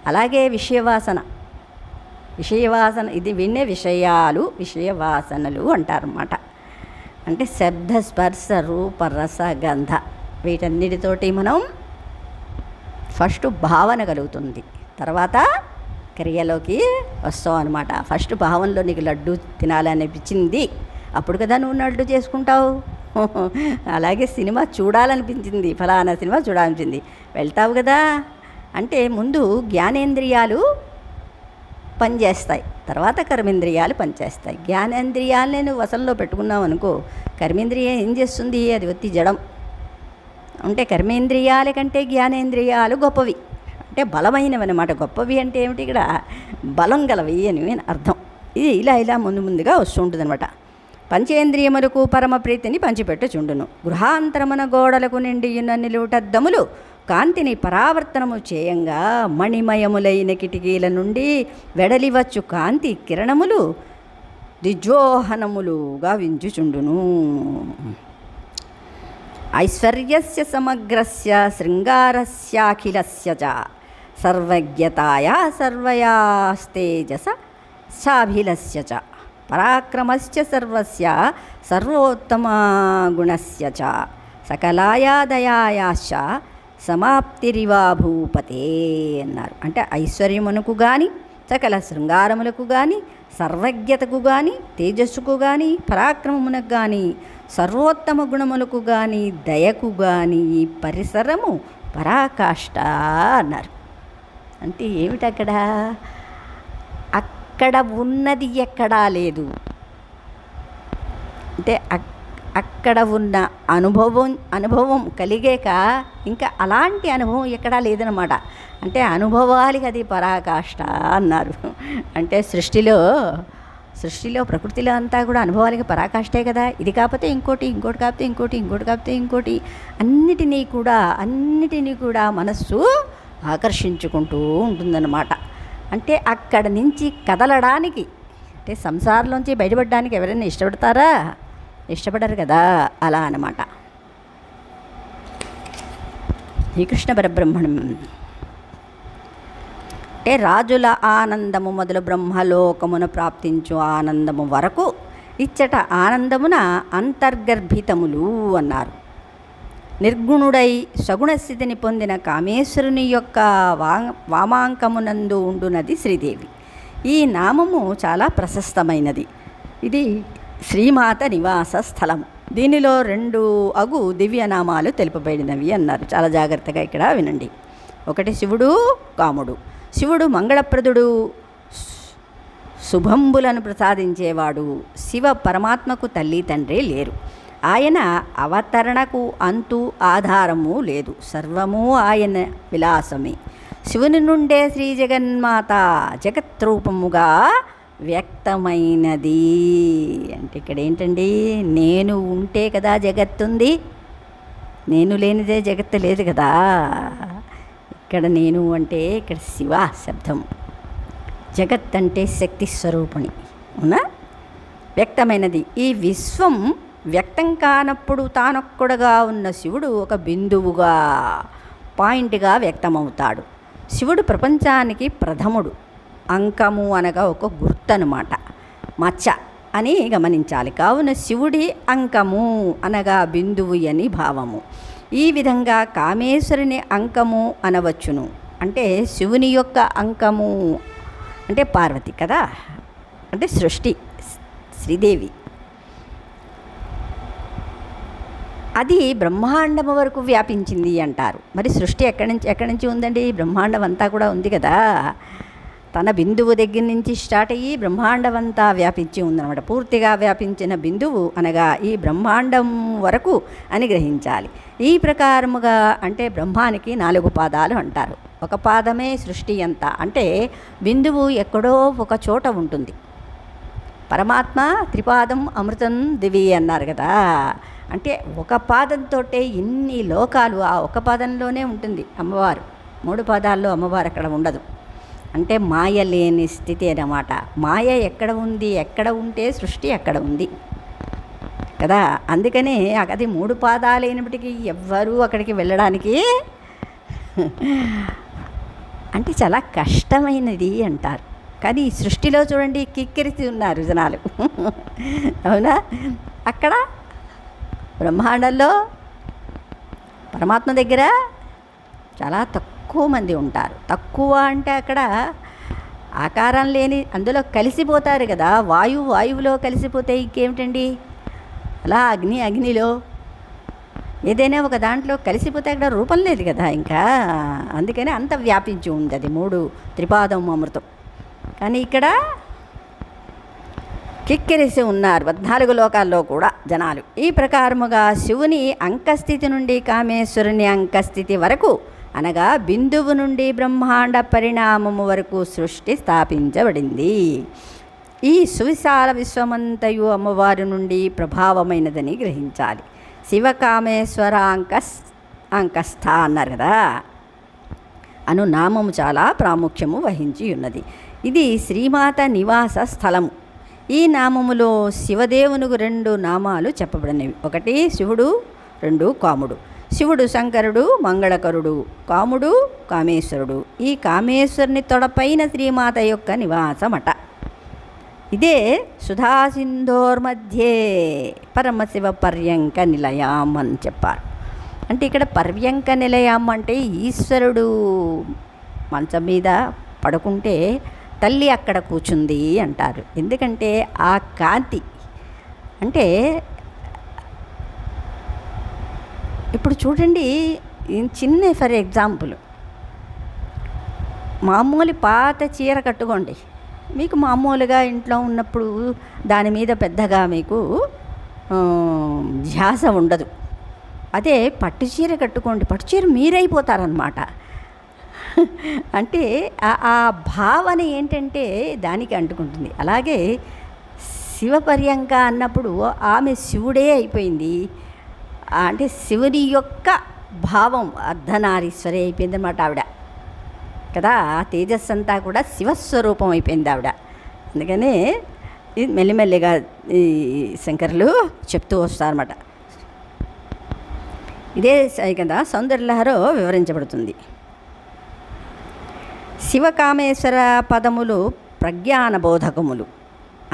A: అలాగే విషయవాసన ఇది వినే విషయాలు విషయవాసనలు అంటారన్నమాట. అంటే శబ్ద స్పర్శ రూప రస గంధ వీటన్నిటితోటి మనం ఫస్ట్ భావన కలుగుతుంది, తర్వాత క్రియలోకి వస్తావు అనమాట. ఫస్ట్ భావనలో నీకు లడ్డు తినాలనిపించింది, అప్పుడు కదా నువ్వు లడ్డు చేసుకుంటావు. అలాగే సినిమా చూడాలనిపించింది, ఫలానా సినిమా చూడాలనిపించింది, వెళ్తావు కదా. అంటే ముందు జ్ఞానేంద్రియాలు పనిచేస్తాయి, తర్వాత కర్మేంద్రియాలు పనిచేస్తాయి. జ్ఞానేంద్రియాలనే నువ్వు వశంలో పెట్టుకున్నావు అనుకో, కర్మేంద్రియం ఏం చేస్తుంది, అది ఒత్తి జడం. అంటే కర్మేంద్రియాల కంటే జ్ఞానేంద్రియాలు గొప్పవి, అంటే బలమైనవి అన్నమాట. గొప్పవి అంటే ఏమిటి, ఇక్కడ బలం గలవి అని అర్థం. ఇది ఇలా ముందుగా వస్తుంటుంది అనమాట. పంచేంద్రియములకు పరమ ప్రీతిని పంచిపెట్టుచుండును. గృహాంతరమున గోడలకు నిండియున్న నిలువుటద్దములు కాంతిని పరావర్తనము చేయంగా మణిమయములైన కిటికీల నుండి వెడలివచ్చు కాంతి కిరణములు దిజ్వోహనములుగా వించుచుండును. ఐశ్వర్యస్య సమగ్రస్య శృంగారస్యాఖిలస్య చ సర్వజ్ఞతాయా సర్వయాస్తేజస సాభిలస్య చ పరాక్రమస్య సర్వస్య సర్వోత్తమగుణస్య చ సకలాయా దయాయాశ్చ సమాప్తిరివా భూపతే అన్నారు. అంటే ఐశ్వర్యమునకు కానీ, సకల శృంగారములకు కానీ, సర్వజ్ఞతకు కానీ, తేజస్సుకు కానీ, పరాక్రమమునకు కానీ, సర్వోత్తమ గుణములకు కానీ, దయకు కానీ పరిసరము పరాకాష్ట అన్నారు. అంటే ఏమిటక్కడ, అక్కడ ఉన్నది ఎక్కడా లేదు. అంటే అక్కడ ఉన్న అనుభవం కలిగాక ఇంకా అలాంటి అనుభవం ఎక్కడా లేదనమాట. అంటే అనుభవాలకి అది పరాకాష్ట అన్నారు. అంటే సృష్టిలో సృష్టిలో ప్రకృతిలో అంతా కూడా అనుభవాలకి పరాకాష్టే కదా. ఇది కాకపోతే ఇంకోటి, ఇంకోటి కాకపోతే ఇంకోటి, ఇంకోటి కాకపోతే ఇంకోటి, అన్నిటినీ కూడా మనస్సు ఆకర్షించుకుంటూ ఉంటుందన్నమాట. అంటే అక్కడ నుంచి కదలడానికి, అంటే సంసారంలోంచి బయటపడడానికి ఎవరైనా ఇష్టపడతారా? ఇష్టపడరు కదా. అలా అన్నమాట. శ్రీకృష్ణ పరబ్రహ్మణం అంటే రాజుల ఆనందము మొదలు బ్రహ్మలోకమున ప్రాప్తించు ఆనందము వరకు ఇచ్చట ఆనందమున అంతర్గర్భితములు అన్నారు. నిర్గుణుడై సగుణస్థితిని పొందిన కామేశ్వరుని యొక్క వామాంకమునందు ఉండునది శ్రీదేవి. ఈ నామము చాలా ప్రశస్తమైనది. ఇది శ్రీమాత నివాస స్థలము. దీనిలో 2 అగు దివ్యనామాలు తెలుపబడినవి అన్నారు. చాలా జాగ్రత్తగా ఇక్కడ వినండి. ఒకటి శివుడు, కాముడు. శివుడు మంగళప్రదుడు, శుభంబులను ప్రసాదించేవాడు. శివ పరమాత్మకు తల్లి తండ్రి లేరు. ఆయన అవతరణకు అంతు ఆధారము లేదు. సర్వము ఆయన విలాసమే. శివుని నుండే శ్రీ జగన్మాత జగత్రూపముగా వ్యక్తమైనది. అంటే ఇక్కడ ఏంటండి, నేను ఉంటే కదా జగత్తుంది, నేను లేనిదే జగత్తు లేదు కదా. ఇక్కడ నేను అంటే ఇక్కడ శివ శబ్దం. జగత్ అంటే శక్తి స్వరూపిణి అవునా, వ్యక్తమైనది. ఈ విశ్వం వ్యక్తం కానప్పుడు తానొక్కడుగా ఉన్న శివుడు ఒక బిందువుగా, పాయింట్గా వ్యక్తమవుతాడు. శివుడు ప్రపంచానికి ప్రథముడు. అంకము అనగా ఒక గుర్తు అన్నమాట, మచ్చ అని గమనించాలి. కావున శివుడి అంకము అనగా బిందువు అని భావము. ఈ విధంగా కామేశ్వరుని అంకము అనవచ్చును. అంటే శివుని యొక్క అంకము అంటే పార్వతి కదా, అంటే సృష్టి శ్రీదేవి. అది బ్రహ్మాండము వరకు వ్యాపించింది అంటారు. మరి సృష్టి ఎక్కడి నుంచి ఉందండి? బ్రహ్మాండం అంతా కూడా ఉంది కదా. తన బిందువు దగ్గర నుంచి స్టార్ట్ అయ్యి బ్రహ్మాండం అంతా వ్యాపించి ఉందన్నమాట. పూర్తిగా వ్యాపించిన బిందువు అనగా ఈ బ్రహ్మాండం వరకు అని గ్రహించాలి. ఈ ప్రకారముగా అంటే బ్రహ్మానికి 4 పాదాలు అంటారు. ఒక పాదమే సృష్టి అంతా. అంటే బిందువు ఎక్కడో ఒక చోట ఉంటుంది. పరమాత్మ త్రిపాదం అమృతం దివి అన్నారు కదా. అంటే ఒక పాదంతో ఇన్ని లోకాలు ఆ ఒక పాదంలోనే ఉంటుంది అమ్మవారు. 3 పాదాల్లో అమ్మవారు అక్కడ ఉండదు. అంటే మాయ లేని స్థితి అన్నమాట. మాయ ఎక్కడ ఉంది, ఎక్కడ ఉంటే సృష్టి అక్కడ ఉంది కదా. అందుకనే అది 3 పాదాలైనప్పటికీ ఎవ్వరూ అక్కడికి వెళ్ళడానికి అంటే చాలా కష్టమైనది అంటారు. కానీ ఈ సృష్టిలో చూడండి కిక్కిరిసి ఉన్నారు జనాలు అవునా. అక్కడ బ్రహ్మాండంలో పరమాత్మ దగ్గర చాలా తక్కువ మంది ఉంటారు. తక్కువ అంటే అక్కడ ఆకారం లేని అందులో కలిసిపోతారు కదా. వాయువులో కలిసిపోతే ఇంకేమిటండి, అలా అగ్నిలో ఏదైనా ఒక దాంట్లో కలిసిపోతే అక్కడ రూపం లేదు కదా ఇంకా. అందుకని అంత వ్యాపించి ఉంది అది 3 త్రిపాదం అమృతం. కానీ ఇక్కడ కిక్కిరిసి ఉన్నారు 14 లోకాల్లో కూడా జనాలు. ఈ ప్రకారముగా శివుని అంకస్థితి నుండి కామేశ్వరుని అంకస్థితి వరకు అనగా బిందువు నుండి బ్రహ్మాండ పరిణామము వరకు సృష్టి స్థాపించబడింది. ఈ సువిశాల విశ్వమంతయు అమ్మవారి నుండి ప్రభావమైనదని గ్రహించాలి. శివకామేశ్వర అంకస్థ అన్నారు కదా. అను నామము చాలా ప్రాముఖ్యము వహించి ఉన్నది. ఇది శ్రీమాత నివాస స్థలము. ఈ నామములో శివదేవునికి 2 నామాలు చెప్పబడినవి. ఒకటి శివుడు, 2 కాముడు. శివుడు శంకరుడు మంగళకరుడు, కాముడు కామేశ్వరుడు. ఈ కామేశ్వరుని తొడపైన శ్రీమాత యొక్క నివాసమట. ఇదే సుధాసింధోర్మధ్యే పరమశివ పర్యంక నిలయం అని చెప్పారు. అంటే ఇక్కడ పర్యంక నిలయం అంటే ఈశ్వరుడు మంచం మీద పడుకుంటే తల్లి అక్కడ కూర్చుంది అంటారు. ఎందుకంటే ఆ కాంతి అంటే ఇప్పుడు చూడండి, చిన్న ఫర్ ఎగ్జాంపుల్ మామూలు పాత చీర కట్టుకోండి. మీకు మామూలుగా ఇంట్లో ఉన్నప్పుడు దాని మీద పెద్దగా మీకు ధ్యాస ఉండదు. అదే పట్టు చీర కట్టుకోండి, పట్టు చీర మీరైపోతారనమాట. అంటే ఆ భావన ఏంటంటే దానికి అంటుకుంటుంది. అలాగే శివపర్యంక అన్నప్పుడు ఆమె శివుడే అయిపోయింది. అంటే శివుని యొక్క భావం అర్ధనారీశ్వరి అయిపోయింది అన్నమాట ఆవిడ కదా. ఆ తేజస్సు అంతా కూడా శివస్వరూపం అయిపోయింది ఆవిడ. అందుకని ఇది మెల్లిమెల్లిగా ఈ శంకరులు చెప్తూ వస్తారన్నమాట. ఇదే కదా సౌందర్యలహరిలో వివరించబడుతుంది. శివకామేశ్వర పదములు ప్రజ్ఞానబోధకములు,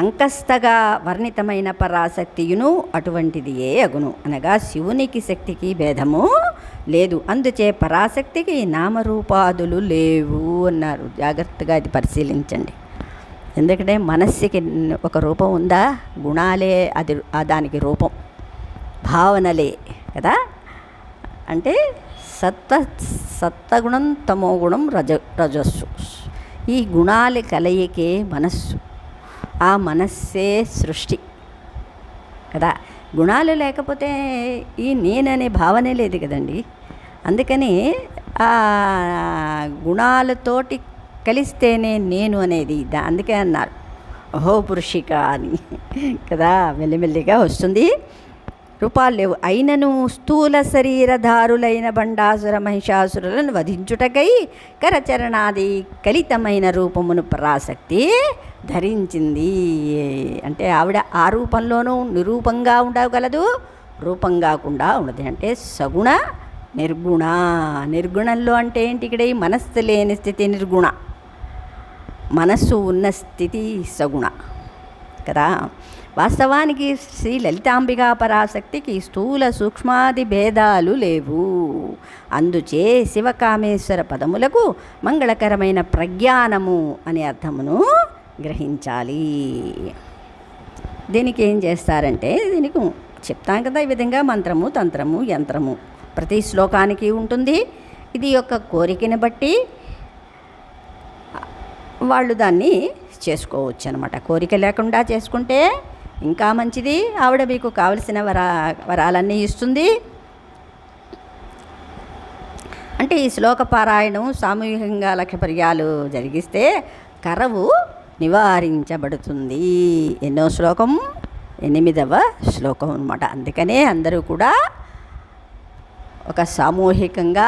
A: అంకస్తగా వర్ణితమైన పరాశక్తియును అటువంటిదియే అగును. అనగా శివునికి శక్తికి భేదము లేదు, అందుచే పరాశక్తికి నామరూపాదులు లేవు అన్నారు. జాగ్రత్తగా ఇది పరిశీలించండి. ఎందుకంటే మనస్సుకి ఒక రూపం ఉందా, గుణాలే అది దానికి రూపం, భావనలే కదా. అంటే సత్వగుణం తమోగుణం రజస్సు, ఈ గుణాల కలయికే మనస్సు. ఆ మనస్సే సృష్టి కదా. గుణాలు లేకపోతే ఈ నేననే భావనే లేదు కదండి. అందుకని ఆ గుణాలతోటి కలిస్తేనే నేను అనేది. అందుకే అన్నారు అహో పురుషిక అని కదా. మెల్లిమెల్లిగా వస్తుంది. రూపాలు లేవు, అయినను స్థూల శరీరధారులైన బండాసుర మహిషాసురులను వధించుటకై కరచరణాది కలితమైన రూపమును పరాశక్తి ధరించింది. అంటే ఆవిడ ఆ రూపంలోనూ నిరూపంగా ఉండగలదు, రూపం కాకుండా ఉండదు. అంటే సగుణ నిర్గుణ. నిర్గుణంలో అంటే ఏంటి? ఇక్కడ ఈ మనస్సు లేని స్థితి నిర్గుణ, మనస్సు ఉన్న స్థితి సగుణ కదా. వాస్తవానికి శ్రీ లలితాంబికా పరాశక్తికి స్థూల సూక్ష్మాది భేదాలు లేవు. అందుచే శివకామేశ్వర పదములకు మంగళకరమైన ప్రజ్ఞానము అనే అర్థమును గ్రహించాలి. దీనికి ఏం చేస్తారంటే, దీనికి చెప్తాం కదా, ఈ విధంగా మంత్రము, తంత్రము, యంత్రము ప్రతి శ్లోకానికి ఉంటుంది. ఇది యొక్క కోరికని బట్టి వాళ్ళు దాన్ని చేసుకోవచ్చు అనమాట. కోరిక లేకుండా చేసుకుంటే ఇంకా మంచిది. ఆవిడ మీకు కావలసిన వరాలన్నీ ఇస్తుంది. అంటే ఈ శ్లోక పారాయణం సామూహికంగా లక్ష పర్యాలు జరిగిస్తే కరవు నివారించబడుతుంది. ఎన్నో శ్లోకం? 8వ శ్లోకం అనమాట. అందుకనే అందరూ కూడా ఒక సామూహికంగా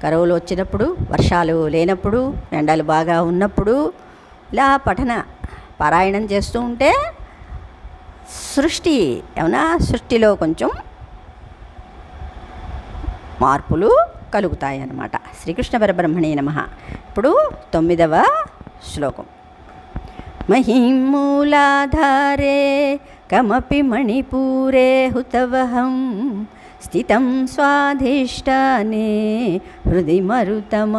A: కరువులు వచ్చినప్పుడు, వర్షాలు లేనప్పుడు, ఎండలు బాగా ఉన్నప్పుడు ఇలా పారాయణం చేస్తూ ఉంటే సృష్టి ఏమన్నా సృష్టిలో కొంచెం మార్పులు కలుగుతాయి అన్నమాట. శ్రీకృష్ణ పరబ్రహ్మణే నమః. ఇప్పుడు 9వ శ్లోకం. మహిమూలాధారే కమపి మణిపూరే హుతవహం స్థితం స్వాధిష్టానే హృది మరుతమాకాశముపరి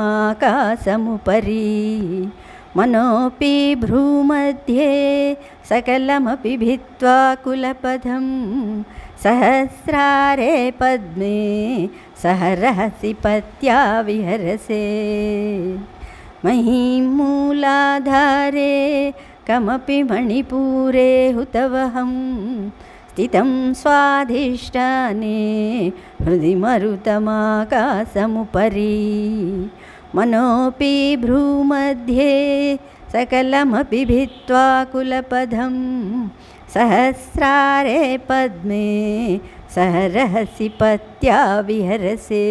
A: మనోపి భ్రూమధ్యే సకలమపి భిత్వా కులపథం సహస్రారే పద్మే సహరహసి పత్యా విహరసే. మహిమూలాధారే కమపి మణిపూరే హుతవహం స్థితం స్వాధిష్టానే హృది మరుతమాకాశముపరి మనోపి భ్రూమధ్యే సకలమపి భిత్వా కులపథం సహస్రారే పద్మే సహరహసి పత్యా విహరసే.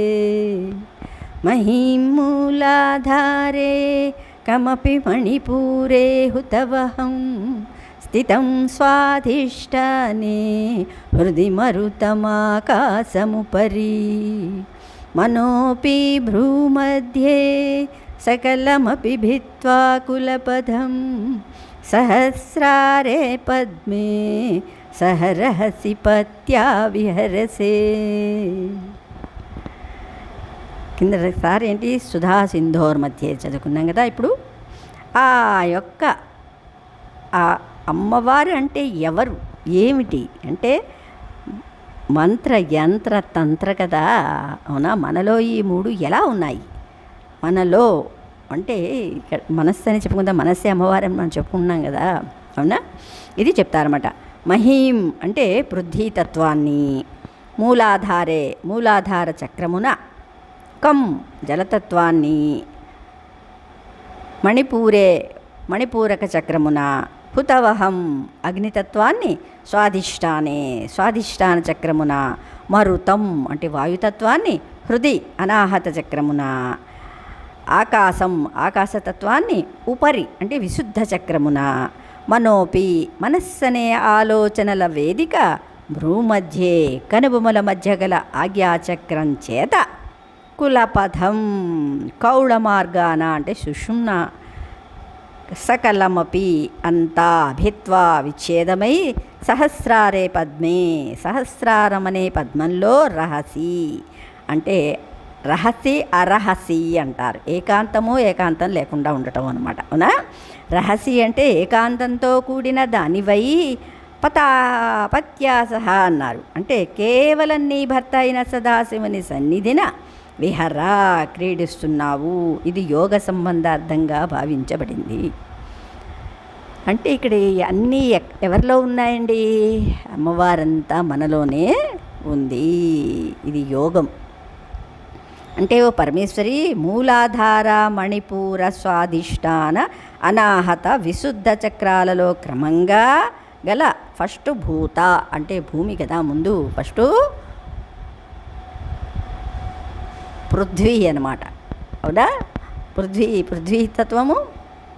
A: మహిమూలాధారే కమపి మణిపూరే హుతవహం స్థితం స్వాధిష్టానే హృది మరుతమాకాశముపరి మనోపి భ్రూమధ్యే సకలమపి భిత్వా కులపథం సహస్రారే పద్మే సహరహసి పత్యా విహరసే. కిందసారి ఏంటి? సుధా సింధోర్ మధ్య చదువుకున్నాం కదా. ఇప్పుడు ఆ యొక్క ఆ అమ్మవారు అంటే ఎవరు, ఏమిటి అంటే మంత్ర యంత్ర తంత్ర కదా. అవునా? మనలో ఈ 3 ఎలా ఉన్నాయి? మనలో అంటే ఇక్కడ మనస్సు అని చెప్పుకుందాం, మనస్సే అమ్మవారు అని మనం చెప్పుకుంటున్నాం కదా. అవునా? ఇది చెప్తారన్నమాట. మహీం అంటే పృథ్వీతత్వాన్ని, మూలాధారే మూలాధార చక్రమున, కం జలతత్వాన్ని, మణిపూరే మణిపూరక చక్రమున, హుతవహం అగ్నితత్వాన్ని స్వాధిష్టానే స్వాధిష్టాన చక్రమున, మరుతం అంటే వాయుతత్వాన్ని హృది అనాహత చక్రమున, ఆకాశం ఆకాశతత్వాన్ని ఉపరి అంటే విశుద్ధ చక్రమున, మనోపి మనస్సనే ఆలోచనల వేదిక భ్రూమధ్యే కనుబొమల మధ్య గల ఆజ్ఞాచక్రం చేత కులపథం కౌళ మార్గాన అంటే సుషుమ్న సకలమపి అంతా భిత్వా విచ్ఛేదమై సహస్రారే పద్మే సహస్రారమనే పద్మంలో రహసి అంటే రహసి అరహసి అంటారు. ఏకాంతము ఏకాంతం లేకుండా ఉండటం అనమాట. అవునా? రహసి అంటే ఏకాంతంతో కూడిన దానివై పత్యాసహ అన్నారు. అంటే కేవలం నీ భర్త అయిన సదాశివుని సన్నిధిన విహరా క్రీడిస్తున్నావు. ఇది యోగ సంబంధార్థంగా భావించబడింది. అంటే ఇక్కడ అన్నీ ఎవరిలో ఉన్నాయండి? అమ్మవారంతా మనలోనే ఉంది. ఇది యోగం. అంటే ఓ పరమేశ్వరి మూలాధార మణిపూర స్వాధిష్టాన అనాహత విశుద్ధ చక్రాలలో క్రమంగా గల ఫస్ట్ భూత అంటే భూమి కదా, ముందు ఫస్టు పృథ్వీ అన్నమాట. అవునా? పృథ్వీతత్వము,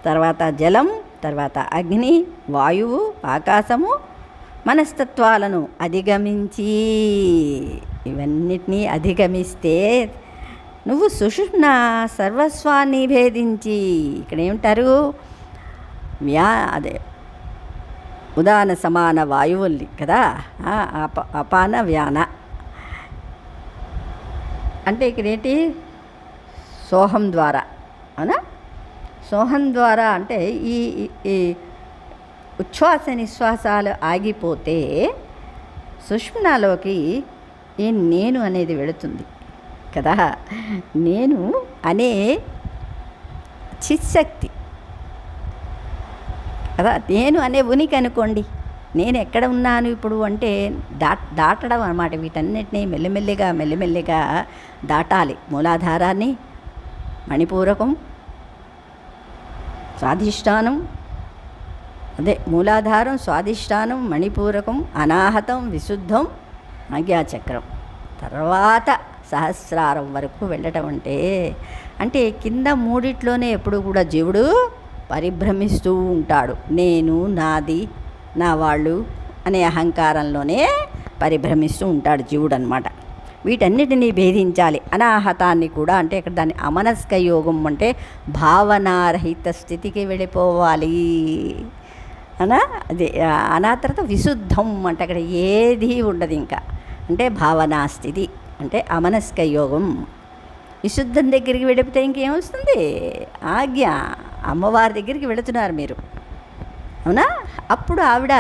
A: తర్వాత జలం, తర్వాత అగ్ని, వాయువు, ఆకాశము, మనస్తత్వాలను అధిగమించి ఇవన్నిటినీ అధిగమిస్తే నువ్వు సుషుమ్న సర్వస్వాన్ని భేదించి ఇక్కడ ఏమిటారు? అదే ఉదాన సమాన వాయువుల్ని కదా, అపాన వ్యాన అంటే ఇక్కడ ఏంటి? సోహం ద్వారా. అవునా? సోహం ద్వారా అంటే ఈ ఉచ్ఛ్వాస నిశ్వాసాలు ఆగిపోతే సుషుమ్నలోకి ఈ నేను అనేది వెళుతుంది కదా. నేను అనే చిత్శక్తి కదా, నేను అనే ఉనికి అనుకోండి. నేను ఎక్కడ ఉన్నాను ఇప్పుడు అంటే దాటడం అన్నమాట. వీటన్నిటినీ మెల్లిమెల్లిగా దాటాలి. మూలాధారాన్ని, మణిపూరకం, స్వాధిష్టానం, అదే మూలాధారం, స్వాధిష్టానం, మణిపూరకం, అనాహతం, విశుద్ధం, ఆజ్ఞాచక్రం, తర్వాత సహస్రారం వరకు వెళ్ళటం అంటే కింద మూడిట్లోనే ఎప్పుడు కూడా జీవుడు పరిభ్రమిస్తూ ఉంటాడు. నేను, నాది, నా వాళ్ళు అనే అహంకారంలోనే పరిభ్రమిస్తూ ఉంటాడు జీవుడు అన్నమాట. వీటన్నిటినీ భేదించాలి. అనాహతాన్ని కూడా అంటే ఇక్కడ దాన్ని అమనస్క యోగం అంటే భావనారహిత స్థితికి వెళ్ళిపోవాలి అనా. అది అనాథత విశుద్ధం అంటే అక్కడ ఏది ఉండదు ఇంకా. అంటే భావనా స్థితి అంటే అమనస్క యోగం. విశుద్ధం దగ్గరికి వెళ్ళిపోతే ఇంకేమొస్తుంది? ఆజ్ఞ. అమ్మవారి దగ్గరికి వెళుతున్నారు మీరు. అవునా? అప్పుడు ఆవిడ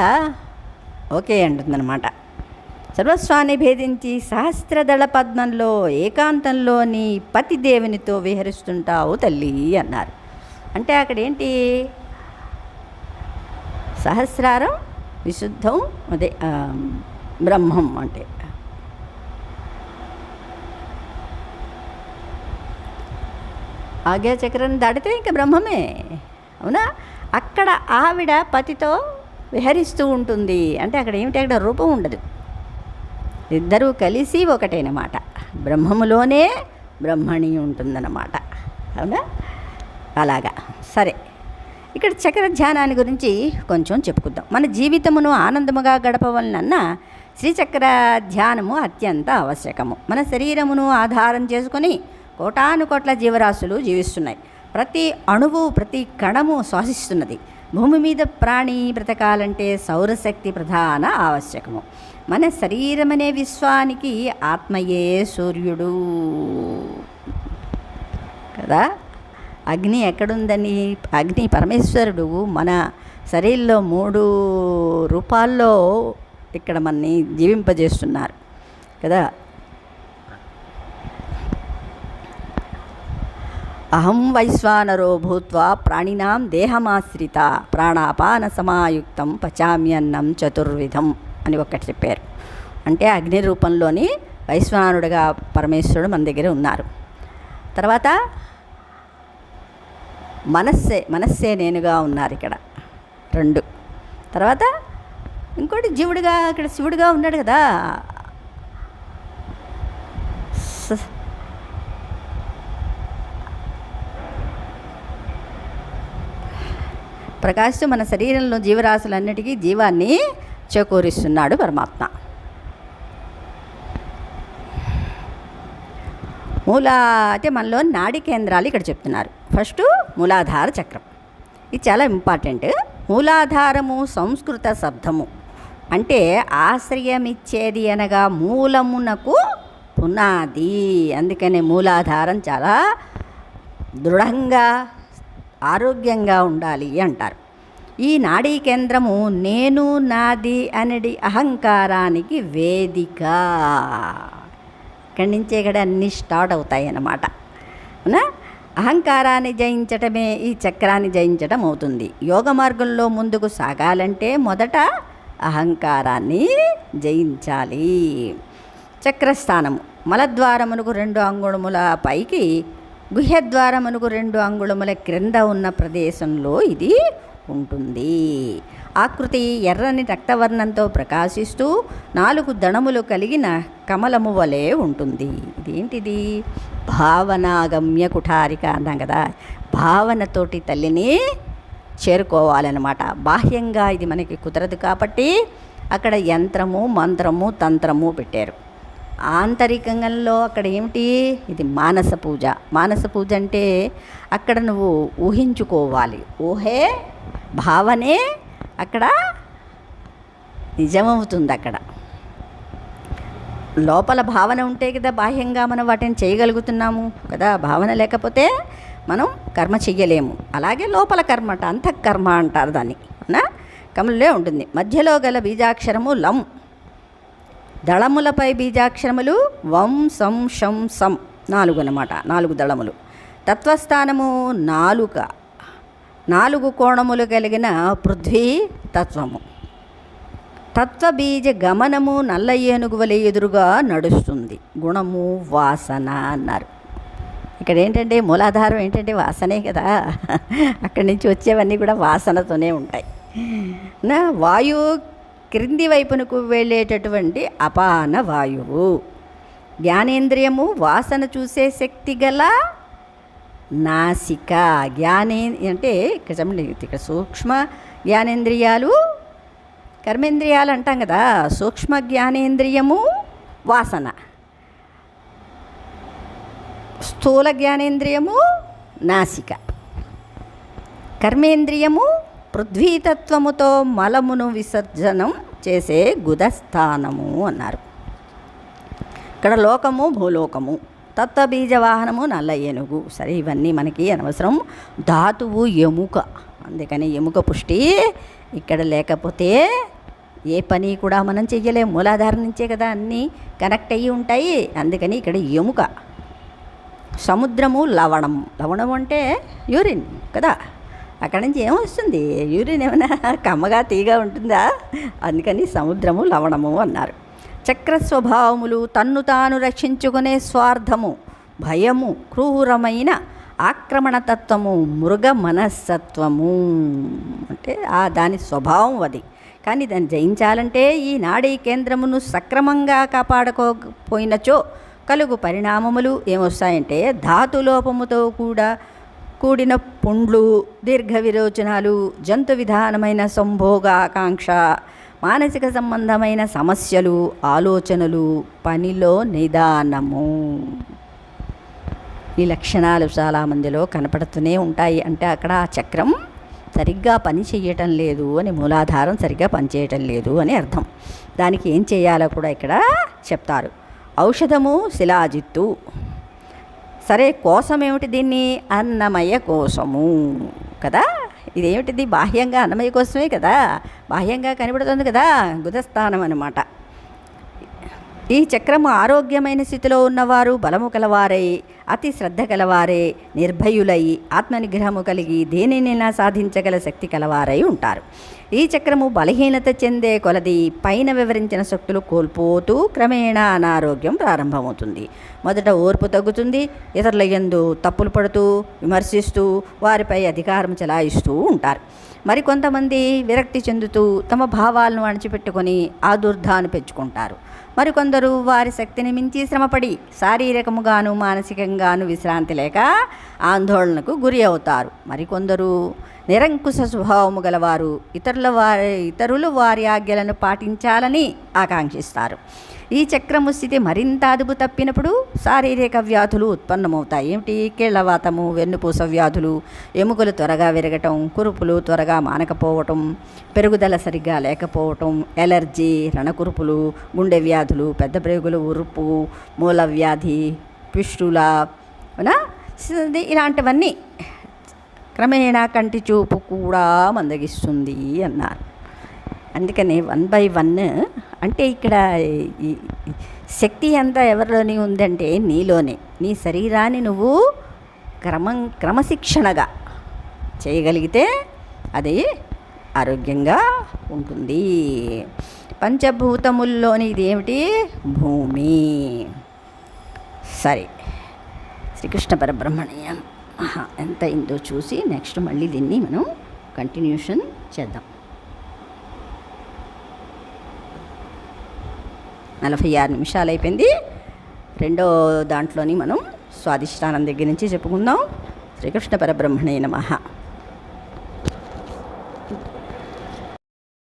A: ఓకే అంటుందన్నమాట. సర్వస్వాన్ని భేదించి సహస్రదళ పద్మంలో ఏకాంతంలో నీ పతిదేవునితో విహరిస్తుంటావు తల్లి అన్నారు. అంటే అక్కడ ఏంటి? సహస్రారం, విశుద్ధం, అదే బ్రహ్మం అంటే ఆజ్ఞాచక్రం దాటితే ఇంకా బ్రహ్మమే. అవునా? అక్కడ ఆవిడ పతితో విహరిస్తూ ఉంటుంది. అంటే అక్కడ ఏమిటి? అక్కడ రూపం ఉండదు. ఇద్దరూ కలిసి ఒకటేనమాట. బ్రహ్మములోనే బ్రహ్మణి ఉంటుందన్నమాట. అవునా? అలాగా. సరే, ఇక్కడ చక్ర ధ్యానాన్ని గురించి కొంచెం చెప్పుకుందాం. మన జీవితమును ఆనందముగా గడపవలనన్న శ్రీచక్ర ధ్యానము అత్యంత ఆవశ్యకము. మన శరీరమును ఆధారం చేసుకొని కోటాను కోట్ల జీవరాశులు జీవిస్తున్నాయి. ప్రతి అణువు, ప్రతి కణము శ్వాసిస్తున్నది. భూమి మీద ప్రాణి బ్రతకాలంటే సౌరశక్తి ప్రధాన ఆవశ్యకము. మన శరీరమనే విశ్వానికి ఆత్మయే సూర్యుడు కదా. అగ్ని ఎక్కడుందని? అగ్ని పరమేశ్వరుడు మన శరీరంలో 3 రూపాల్లో ఇక్కడ మనని జీవింపజేస్తున్నారు కదా. అహం వైశ్వానరో భూత్వా ప్రాణినాం దేహమాశ్రిత ప్రాణాపాన సమాయుక్తం పచామ్యన్నం చతుర్విధం అని ఒకటి చెప్పారు. అంటే అగ్ని రూపంలోని వైశ్వానుడుగా పరమేశ్వరుడు మన దగ్గర ఉన్నారు. తర్వాత మనస్సే నేనుగా ఉన్నారు ఇక్కడ 2. తర్వాత ఇంకోటి జీవుడిగా ఇక్కడ శివుడిగా ఉన్నాడు కదా, ప్రకాశిస్తూ మన శరీరంలో జీవరాశులన్నిటికీ జీవాన్ని చేకూరిస్తున్నాడు పరమాత్మ. అంటే మనలో నాడీ కేంద్రాలు ఇక్కడ చెప్తున్నారు. ఫస్ట్ మూలాధార చక్రం, ఇది చాలా ఇంపార్టెంట్. మూలాధారము సంస్కృత శబ్దము, అంటే ఆశ్రయమిచ్చేది అనగా మూలమునకు పునాది. అందుకనే మూలాధారం చాలా దృఢంగా ఆరోగ్యంగా ఉండాలి అంటారు. ఈ నాడీ కేంద్రము నేను నాది అనేది అహంకారానికి వేదిక. ఇక్కడి నుంచే ఇక్కడ అన్నీ స్టార్ట్ అవుతాయి అన్నమాట. అవునా? అహంకారాన్ని జయించటమే ఈ చక్రాన్ని జయించటం అవుతుంది. యోగ మార్గంలో ముందుకు సాగాలంటే మొదట అహంకారాన్ని జయించాలి. చక్రస్థానము మలద్వారమునకు 2 అంగుళముల పైకి, గుహ్యద్వారమునకు 2 అంగుళముల క్రింద ఉన్న ప్రదేశంలో ఇది ఉంటుంది. ఆకృతి ఎర్రని రక్తవర్ణంతో ప్రకాశిస్తూ 4 దళములు కలిగిన కమలము వలె ఉంటుంది. ఇదేంటిది? భావనాగమ్య కుఠారిక అన్నాం కదా, భావనతోటి తల్లిని చేరుకోవాలన్నమాట. బాహ్యంగా ఇది మనకి కుదరదు కాబట్టి అక్కడ యంత్రము, మంత్రము, తంత్రము పెట్టారు. ఆంతరికంలో అక్కడ ఏమిటి? ఇది మానస పూజ. మానస పూజ అంటే అక్కడ నువ్వు ఊహించుకోవాలి. ఊహే భావనే అక్కడ నిజమవుతుంది. అక్కడ లోపల భావన ఉంటే కదా బాహ్యంగా మనం వాటిని చేయగలుగుతున్నాము కదా. భావన లేకపోతే మనం కర్మ చెయ్యలేము. అలాగే లోపల కర్మ అంట, అంతఃకర్మ అంటారు దాన్ని. అవునా? కమలే ఉంటుంది. మధ్యలో గల బీజాక్షరము లం. దళములపై బీజాక్షరములు వం, సం, షం, సం 4 అన్నమాట. 4 దళములు. తత్వస్థానము నాలుక. 4 కోణములు కలిగిన పృథ్వీ తత్వము. తత్వబీజ గమనము నల్ల ఏనుగు వలె ఎదురుగా నడుస్తుంది. గుణము వాసన అన్నారు. ఇక్కడ ఏంటంటే మూలాధారం ఏంటంటే వాసనే కదా. అక్కడి నుంచి వచ్చేవన్నీ కూడా వాసనతోనే ఉంటాయి. వాయువు క్రింది వైపునకు వెళ్ళేటటువంటి అపాన వాయువు. జ్ఞానేంద్రియము వాసన చూసే శక్తి గల నాసిక. అంటే ఇక్కడ సూక్ష్మ జ్ఞానేంద్రియాలు, కర్మేంద్రియాలు అంటాం కదా. సూక్ష్మ జ్ఞానేంద్రియము వాసన, స్థూల జ్ఞానేంద్రియము నాసిక, కర్మేంద్రియము పృథ్వీతత్వముతో మలమును విసర్జనం చేసే గుదస్థానము అన్నారు. ఇక్కడ లోకము, భూలోకము, తత్వబీజవాహనము, నల్ల ఏనుగు. సరే, ఇవన్నీ మనకి అనవసరం. ధాతువు ఎముక, అందుకని ఎముక పుష్టి ఇక్కడ లేకపోతే ఏ పని కూడా మనం చెయ్యలేము. మూలాధారం నుంచే కదా అన్నీ కనెక్ట్ అయ్యి ఉంటాయి. అందుకని ఇక్కడ ఎముక. సముద్రము లవణం. లవణం అంటే యూరిన్ కదా. అక్కడి నుంచి ఏమొస్తుంది? యూరిన్ ఏమైనా కమ్మగా తీగా ఉంటుందా? అందుకని సముద్రము లవణము అన్నారు. చక్ర స్వభావములు తన్ను తాను రక్షించుకునే స్వార్థము, భయము, క్రూరమైన ఆక్రమణతత్వము, మృగ మనస్తత్వము. అంటే దాని స్వభావం అది. కానీ దాన్ని జయించాలంటే ఈ నాడీ కేంద్రమును సక్రమంగా కాపాడుకోకపోయినచో కలుగు పరిణామములు ఏమొస్తాయంటే ధాతులోపముతో కూడిన పుండ్లు, దీర్ఘ విరోచనాలు, జంతు విధానమైన సంభోగాకాంక్ష, మానసిక సంబంధమైన సమస్యలు, ఆలోచనలు, పనిలో నిదానము. ఈ లక్షణాలు చాలామందిలో కనపడుతూనే ఉంటాయి. అంటే అక్కడ ఆ చక్రం సరిగ్గా పని చేయటం లేదు అని, మూలాధారం సరిగ్గా పనిచేయటం లేదు అని అర్థం. దానికి ఏం చేయాలో కూడా ఇక్కడ చెప్తారు. ఔషధము శిలాజిత్తు. సరే, కోశం ఏమిటి? దీన్ని అన్నమయ కోశము కదా. ఇదేమిటిది? బాహ్యంగా అన్నమయ కోసమే కదా, బాహ్యంగా కనబడుతుంది కదా, గుదస్థానం అన్నమాట. ఈ చక్రము ఆరోగ్యమైన స్థితిలో ఉన్నవారు బలము కలవారై, అతి శ్రద్ధ కలవారే, నిర్భయులై, ఆత్మనిగ్రహము కలిగి దేనినైనా సాధించగల శక్తి కలవారై ఉంటారు. ఈ చక్రము బలహీనత చెందే కొలది పైన వివరించిన శక్తులు కోల్పోతూ క్రమేణా అనారోగ్యం ప్రారంభమవుతుంది. మొదట ఓర్పు తగ్గుతుంది. ఇతరుల యందు తప్పులు పడుతూ, విమర్శిస్తూ, వారిపై అధికారం చెలాయిస్తూ ఉంటారు. మరికొంతమంది విరక్తి చెందుతూ తమ భావాలను అణిచిపెట్టుకొని ఆదుర్దాన్ని పెంచుకుంటారు. మరికొందరు వారి శక్తిని మించి శ్రమపడి శారీరకముగాను మానసికంగాను విశ్రాంతి లేక ఆందోళనకు గురి అవుతారు. మరికొందరు నిరంకుశ స్వభావము గలవారు ఇతరులు వారి ఆజ్ఞలను పాటించాలని ఆకాంక్షిస్తారు. ఈ చక్రము స్థితి మరింత అదుపు తప్పినప్పుడు శారీరక వ్యాధులు ఉత్పన్నమవుతాయి. ఏమిటి? కీళ్లవాతము, వెన్నుపూస వ్యాధులు, ఎముకలు త్వరగా విరగటం, కురుపులు త్వరగా మానకపోవటం, పెరుగుదల సరిగ్గా లేకపోవటం, ఎలర్జీ, రణకురుపులు, గుండె వ్యాధులు, పెద్ద ప్రేగులు, ఉరుపు, మూల వ్యాధి, పిష్టుల, ఇలాంటివన్నీ క్రమేణా కంటి చూపు కూడా మందగిస్తుంది అన్నారు. అందుకని 1 by 1 అంటే ఇక్కడ ఈ శక్తి అంతా ఎవరిలోని ఉందంటే నీలోనే. నీ శరీరాన్ని నువ్వు క్రమశిక్షణగా చేయగలిగితే అది ఆరోగ్యంగా ఉంటుంది. పంచభూతముల్లోని ఇది ఏమిటి? భూమి. సరే, శ్రీకృష్ణ పరబ్రహ్మణ్యం ఎంత అయిందో చూసి నెక్స్ట్ మళ్ళీ దీన్ని మనం కంటిన్యూషన్ చేద్దాం. 46 నిమిషాలు అయిపోయింది. రెండో దాంట్లోని మనం స్వాధిష్టానం దగ్గర నుంచి చెప్పుకుందాం. శ్రీకృష్ణ పరబ్రహ్మణే నమః.